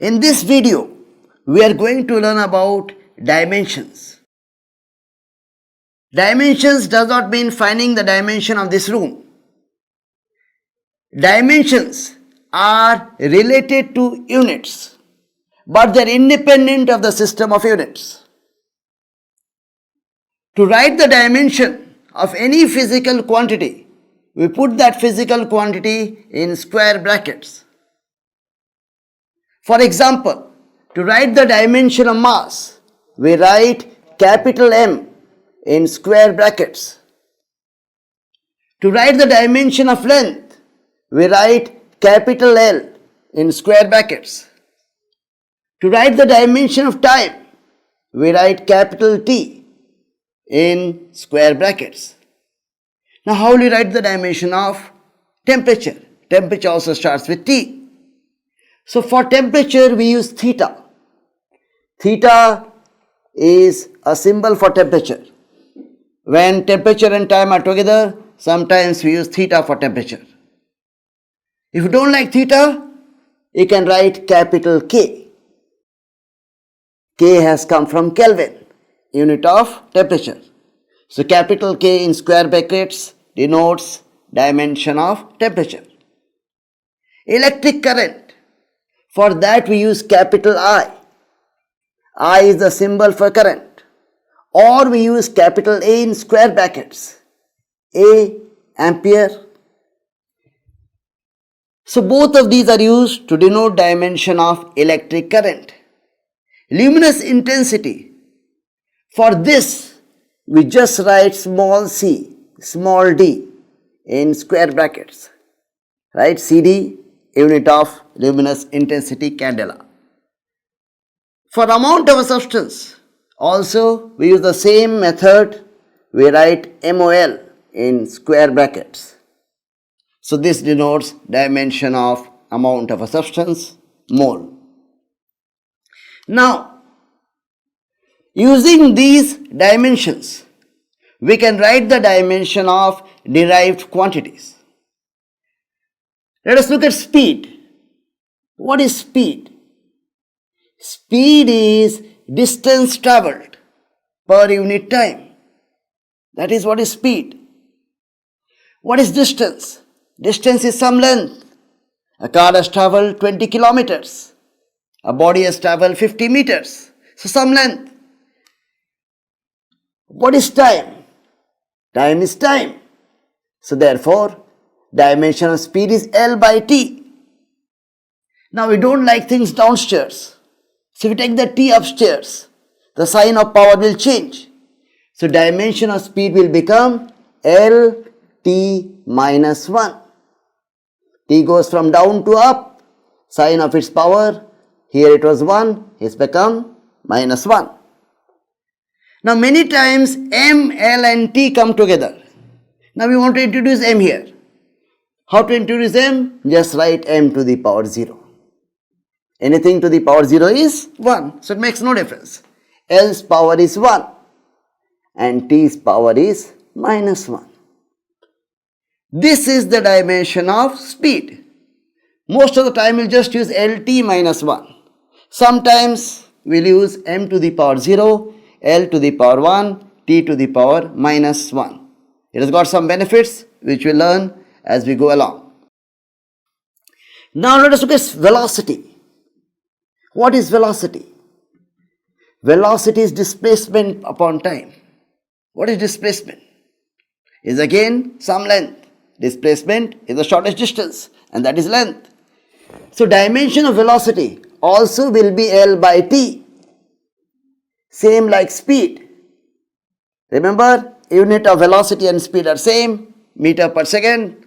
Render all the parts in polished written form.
In this video, we are going to learn about dimensions. Dimensions does not mean finding the dimension of this room. Dimensions are related to units, but they are independent of the system of units. To write the dimension of any physical quantity, we put that physical quantity in square brackets. For example, to write the dimension of mass, we write capital M in square brackets. To write the dimension of length, we write capital L in square brackets. To write the dimension of time, we write capital T in square brackets. Now, how will we write the dimension of temperature? Temperature also starts with T. So, for temperature, we use theta. Theta is a symbol for temperature. When temperature and time are together, sometimes we use theta for temperature. If you don't like theta, you can write capital K. K has come from Kelvin, unit of temperature. So, capital K in square brackets denotes dimension of temperature. Electric current. For that we use capital I. I is the symbol for current. Or we use capital A in square brackets. A, ampere. So both of these are used to denote dimension of electric current. Luminous intensity. For this, we just write small c, small d in square brackets. Right? CD, unit of luminous intensity candela. For amount of a substance, also we use the same method. We write MOL in square brackets. So this denotes dimension of amount of a substance, mole. Now, using these dimensions, we can write the dimension of derived quantities. Let us look at speed. What is speed? Speed is distance travelled per unit time. That is what is speed. What is distance? Distance is some length. A car has travelled 20 kilometers. A body has travelled 50 meters. So some length. What is time? Time is time. So therefore, dimension of speed is L by T. Now we don't like things downstairs. So we take the T upstairs. The sign of power will change. So dimension of speed will become L T minus 1. T goes from down to up. Sign of its power. Here it was 1. It's become minus 1. Now many times M, L and T come together. Now we want to introduce M here. How to introduce M? Just write M to the power 0. Anything to the power 0 is 1. So it makes no difference. L's power is 1 and T's power is minus 1. This is the dimension of speed. Most of the time we'll just use LT minus 1. Sometimes we'll use M to the power 0, L to the power 1, T to the power minus 1. It has got some benefits which we'll learn as we go along. Now let us look at velocity. What is velocity? Velocity is displacement upon time. What is displacement? Is again some length. Displacement is the shortest distance and that is length. So dimension of velocity also will be L by T. Same like speed. Remember, unit of velocity and speed are same, meter per second.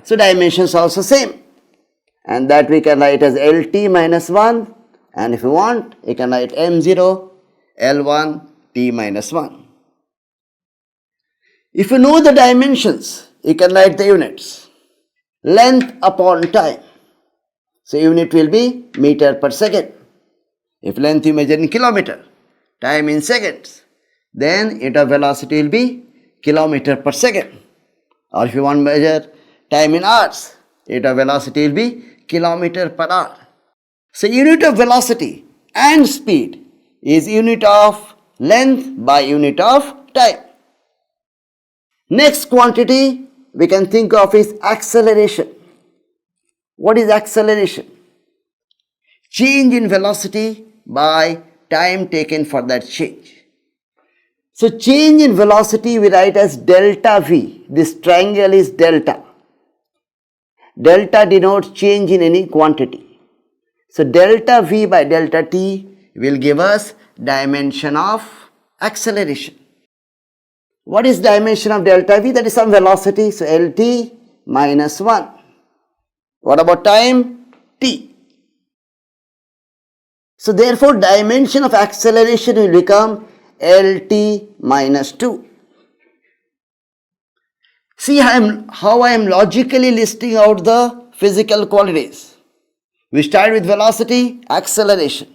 So dimensions also same. And that we can write as LT minus 1. And if you want, you can write M0, L1, T minus 1. If you know the dimensions, you can write the units. Length upon time. So unit will be meter per second. If length you measure in kilometer, time in seconds, then unit of velocity will be kilometer per second. Or if you want to measure time in hours, unit of velocity will be kilometer per hour. So unit of velocity and speed is unit of length by unit of time. Next quantity we can think of is acceleration. What is acceleration? Change in velocity by time taken for that change. So change in velocity we write as delta V. This triangle is delta. Delta denotes change in any quantity. So delta V by delta T will give us dimension of acceleration. What is dimension of delta V? That is some velocity. So LT minus 1. What about time? T. So therefore dimension of acceleration will become LT minus 2. See how I am logically listing out the physical quantities. We start with velocity, acceleration.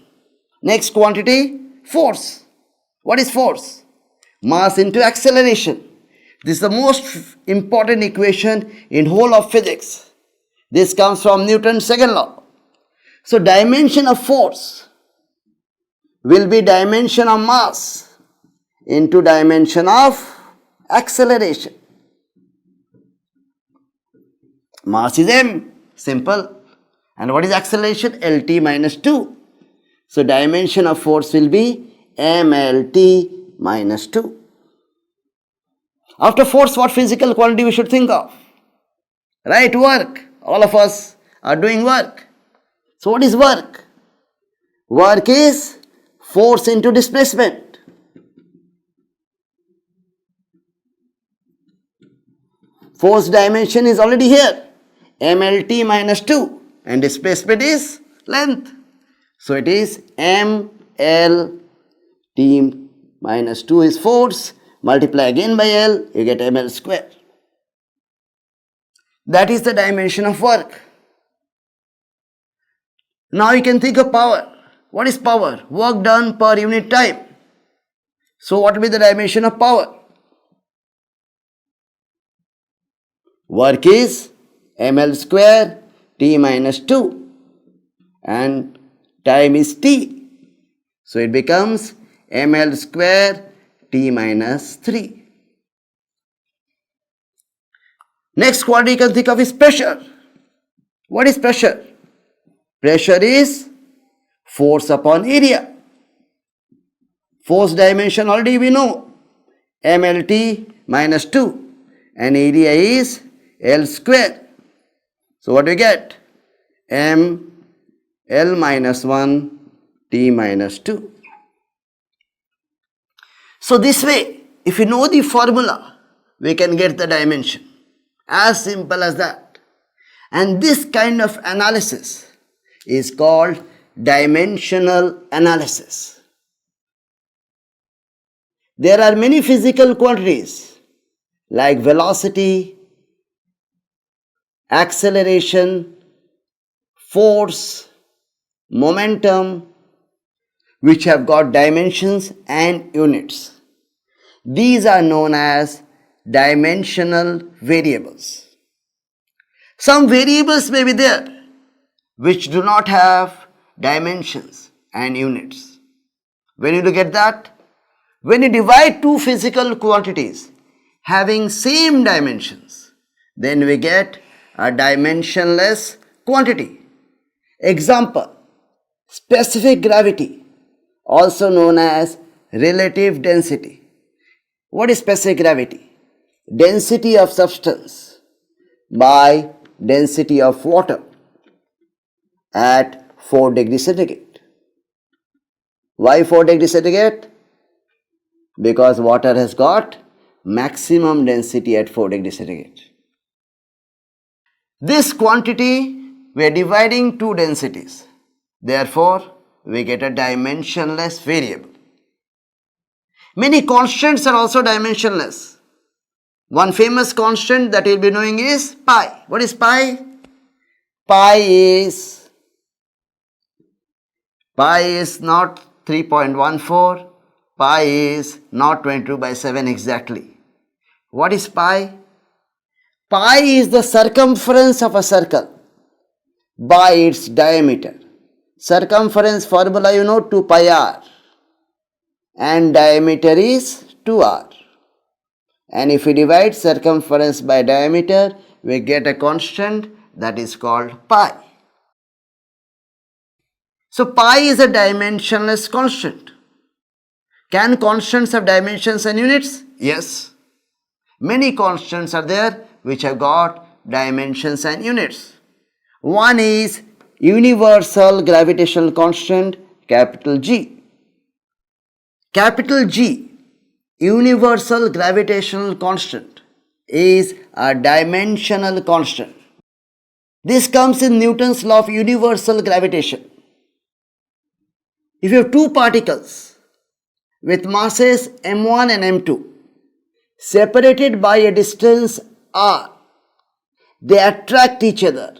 Next quantity, force. What is force? Mass into acceleration. This is the most important equation in whole of physics. This comes from Newton's second law. So dimension of force will be dimension of mass into dimension of acceleration. Mass is m, simple. And what is acceleration? LT minus 2. So dimension of force will be mLT minus 2. After force, what physical quantity we should think of? Right, work. All of us are doing work. So what is work? Work is force into displacement. Force dimension is already here. mLT minus 2. And displacement is length. So it is mLT minus 2 is force. Multiply again by L, you get mL square. That is the dimension of work. Now you can think of power. What is power? Work done per unit time. So what will be the dimension of power? Work is mL square T minus 2 and time is T. So it becomes mL square T minus 3. Next quantity you can think of is pressure. What is pressure? Pressure is force upon area. Force dimension already we know. mLT minus 2 and area is L square. So what do we get? M L minus 1 T minus 2. So this way, if you know the formula, we can get the dimension. As simple as that. And this kind of analysis is called dimensional analysis. There are many physical quantities like velocity, acceleration, force, momentum, which have got dimensions and units. These are known as dimensional variables. Some variables may be there which do not have dimensions and units. When you look at that, when you divide two physical quantities having same dimensions, then we get a dimensionless quantity. Example, specific gravity, also known as relative density. What is specific gravity? Density of substance by density of water at 4 degrees centigrade. Why 4 degrees centigrade? Because water has got maximum density at 4 degrees centigrade. This quantity we are dividing two densities. Therefore, we get a dimensionless variable. Many constants are also dimensionless. One famous constant that you will be knowing is pi. What is pi? Pi is not 3.14. Pi is not 22/7 exactly. What is pi? Pi is the circumference of a circle by its diameter. Circumference formula you know, 2 pi r, and diameter is 2r. And if we divide circumference by diameter, we get a constant that is called pi. So pi is a dimensionless constant. Can constants have dimensions and units? Yes. Many constants are there which have got dimensions and units. One is universal gravitational constant, capital G. Capital G, universal gravitational constant, is a dimensional constant. This comes in Newton's law of universal gravitation. If you have two particles with masses m1 and m2 separated by a distance r, they attract each other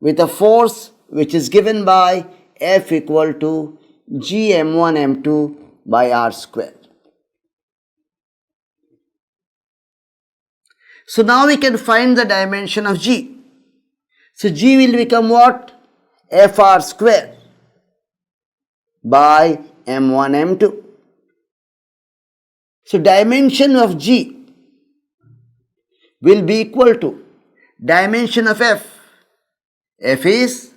with a force which is given by F equal to g m1 m2 by r square. So now we can find the dimension of G. So G will become what? Fr square by m1 m2. So dimension of G will be equal to dimension of F. F is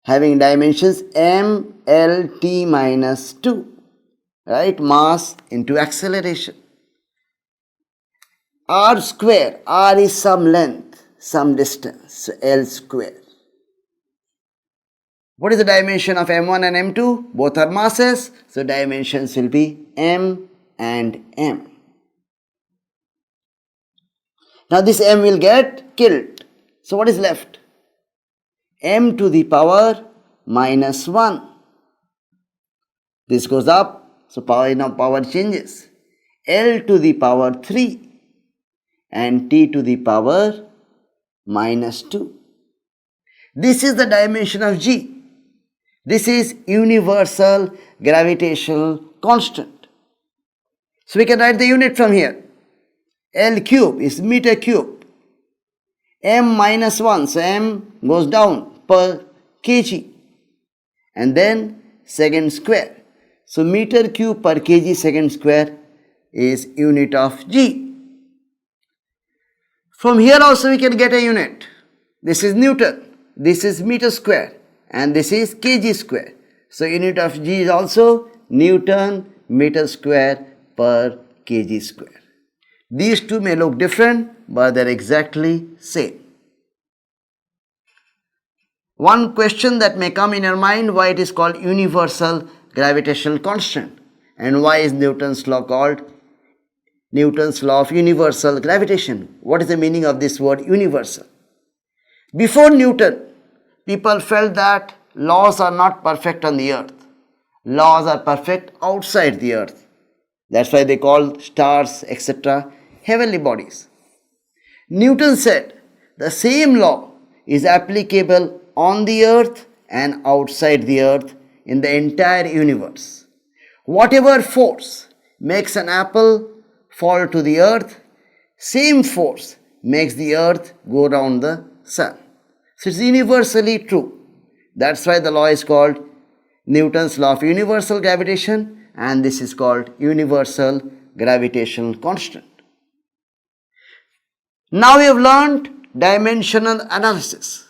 having dimensions m, l, t minus 2, right? Mass into acceleration. R square, R is some length, some distance, so L square. What is the dimension of m1 and m2? Both are masses, so dimensions will be m and m. Now this m will get killed. So what is left? M to the power minus 1. This goes up, so power changes. L to the power 3 and t to the power minus 2. This is the dimension of G. This is universal gravitational constant. So we can write the unit from here. L cube is meter cube. M minus 1, so m goes down per kg. And then second square. So meter cube per kg second square is unit of G. From here also we can get a unit. This is Newton, this is meter square, and this is kg square. So unit of G is also Newton meter square per kg square. These two may look different, but they are exactly same. One question that may come in your mind, why it is called universal gravitational constant, and why is Newton's law called Newton's law of universal gravitation? What is the meaning of this word universal? Before Newton, people felt that laws are not perfect on the earth. Laws are perfect outside the earth. That's why they call stars, etc., heavenly bodies. Newton said the same law is applicable on the earth and outside the earth in the entire universe. Whatever force makes an apple fall to the earth, same force makes the earth go round the sun. So it's universally true. That's why the law is called Newton's law of universal gravitation, and this is called universal gravitational constant. Now we have learned dimensional analysis.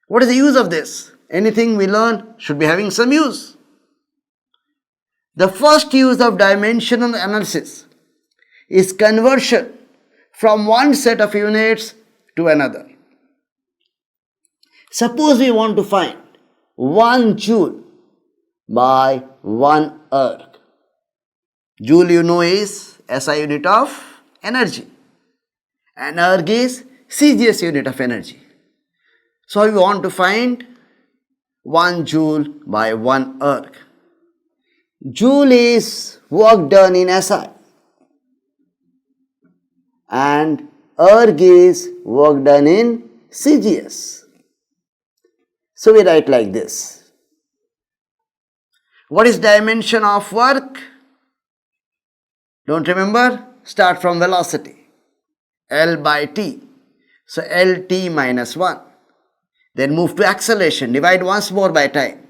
What is the use of this? Anything we learn should be having some use. The first use of dimensional analysis is conversion from one set of units to another. Suppose we want to find 1 joule by 1 erg. Joule you know is SI unit of energy, and erg is CGS unit of energy. So we want to find 1 joule by 1 erg. Joule is work done in SI, and erg is work done in CGS. So we write like this. What is dimension of work? Don't remember? Start from velocity. L by t. So LT minus 1. Then move to acceleration. Divide once more by time.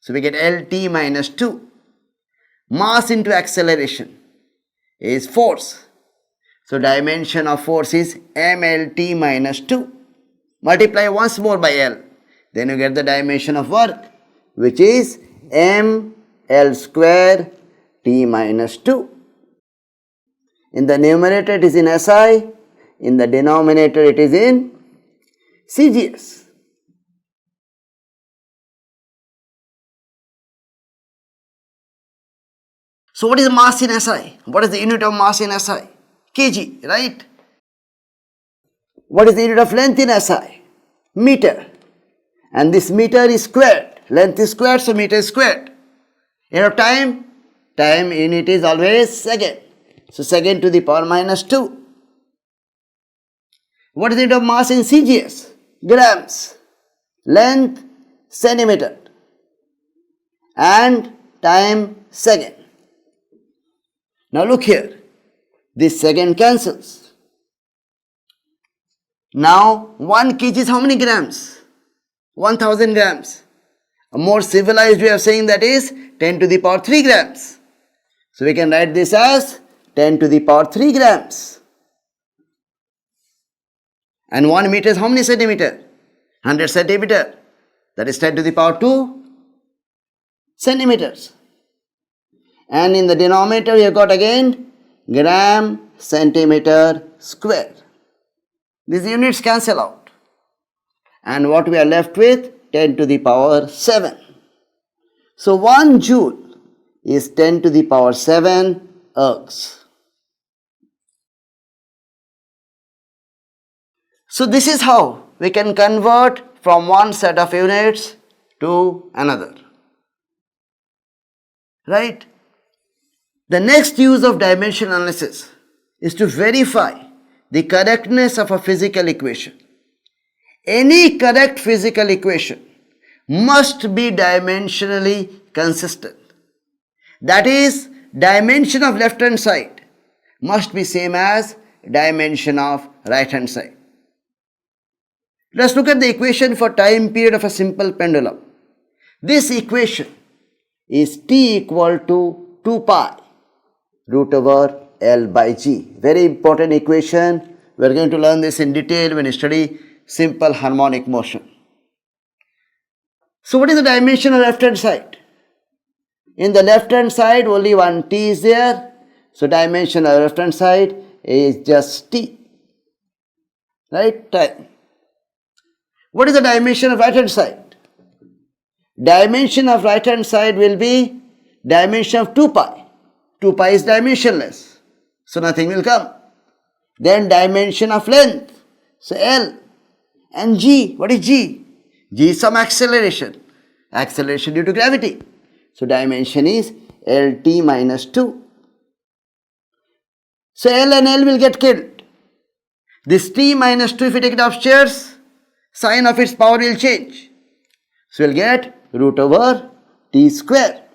So we get LT minus 2. Mass into acceleration is force. So dimension of force is MLT minus 2. Multiply once more by L. Then you get the dimension of work, which is ML square T minus 2. In the numerator it is in SI. In the denominator it is in CGS. So what is the mass in SI? What is the unit of mass in SI? kg, right? What is the unit of length in SI? Meter. And this meter is squared. Length is squared, so meter is squared. Unit of time? Time unit is always second. So second to the power minus 2. What is the unit of mass in CGS? Grams. Length, centimeter. And time, second. Now look here. This second cancels. Now 1 kg is how many grams? 1000 grams. A more civilized way of saying that is 10 to the power 3 grams. So we can write this as 10 to the power 3 grams. And 1 meter is how many centimeter? 100 centimeter. That is 10 to the power 2 centimeters. And in the denominator we have got again gram centimeter square. These units cancel out. And what we are left with? 10 to the power 7. So 1 joule is 10 to the power 7 ergs. So this is how we can convert from one set of units to another. Right? The next use of dimension analysis is to verify the correctness of a physical equation. Any correct physical equation must be dimensionally consistent. That is, dimension of left hand side must be same as dimension of right hand side. Let's look at the equation for time period of a simple pendulum. This equation is T equal to 2 pi root over L by G. Very important equation. We are going to learn this in detail when you study simple harmonic motion. So what is the dimension of left hand side? In the left hand side only one T is there. So dimension of left hand side is just T. Right? Time. What is the dimension of right hand side? Dimension of right hand side will be dimension of 2 pi. 2 pi is dimensionless. So nothing will come. Then dimension of length. So L. And G. What is G? G is some acceleration. Acceleration due to gravity. So dimension is LT minus 2. So L and L will get killed. This T minus 2, if you take it upstairs, sign of its power will change. So we'll get root over T square.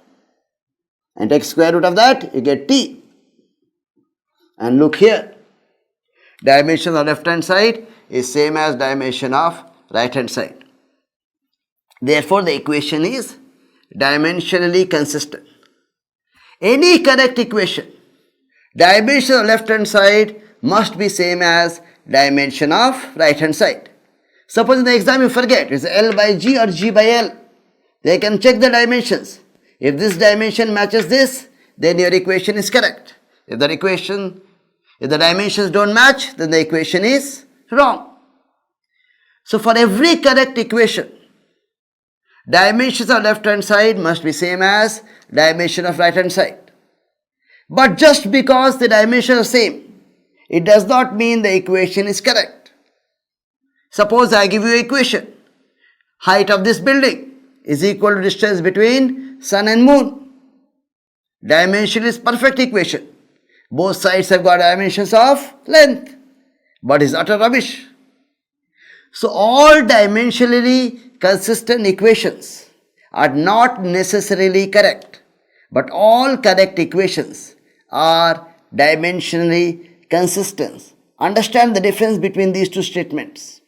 And take square root of that, you get T. And look here. Dimension of left hand side is same as dimension of right hand side. Therefore, the equation is dimensionally consistent. Any correct equation, dimension of left hand side must be same as dimension of right hand side. Suppose in the exam you forget, it's L by G or G by L. They can check the dimensions. If this dimension matches this, then your equation is correct. If the dimensions don't match, then the equation is wrong. So for every correct equation, dimensions of left hand side must be same as dimension of right hand side. But just because the dimensions are same, it does not mean the equation is correct. Suppose I give you an equation. Height of this building is equal to distance between sun and moon. Dimension is perfect equation. Both sides have got dimensions of length. But it's utter rubbish. So all dimensionally consistent equations are not necessarily correct. But all correct equations are dimensionally consistent. Understand the difference between these two statements.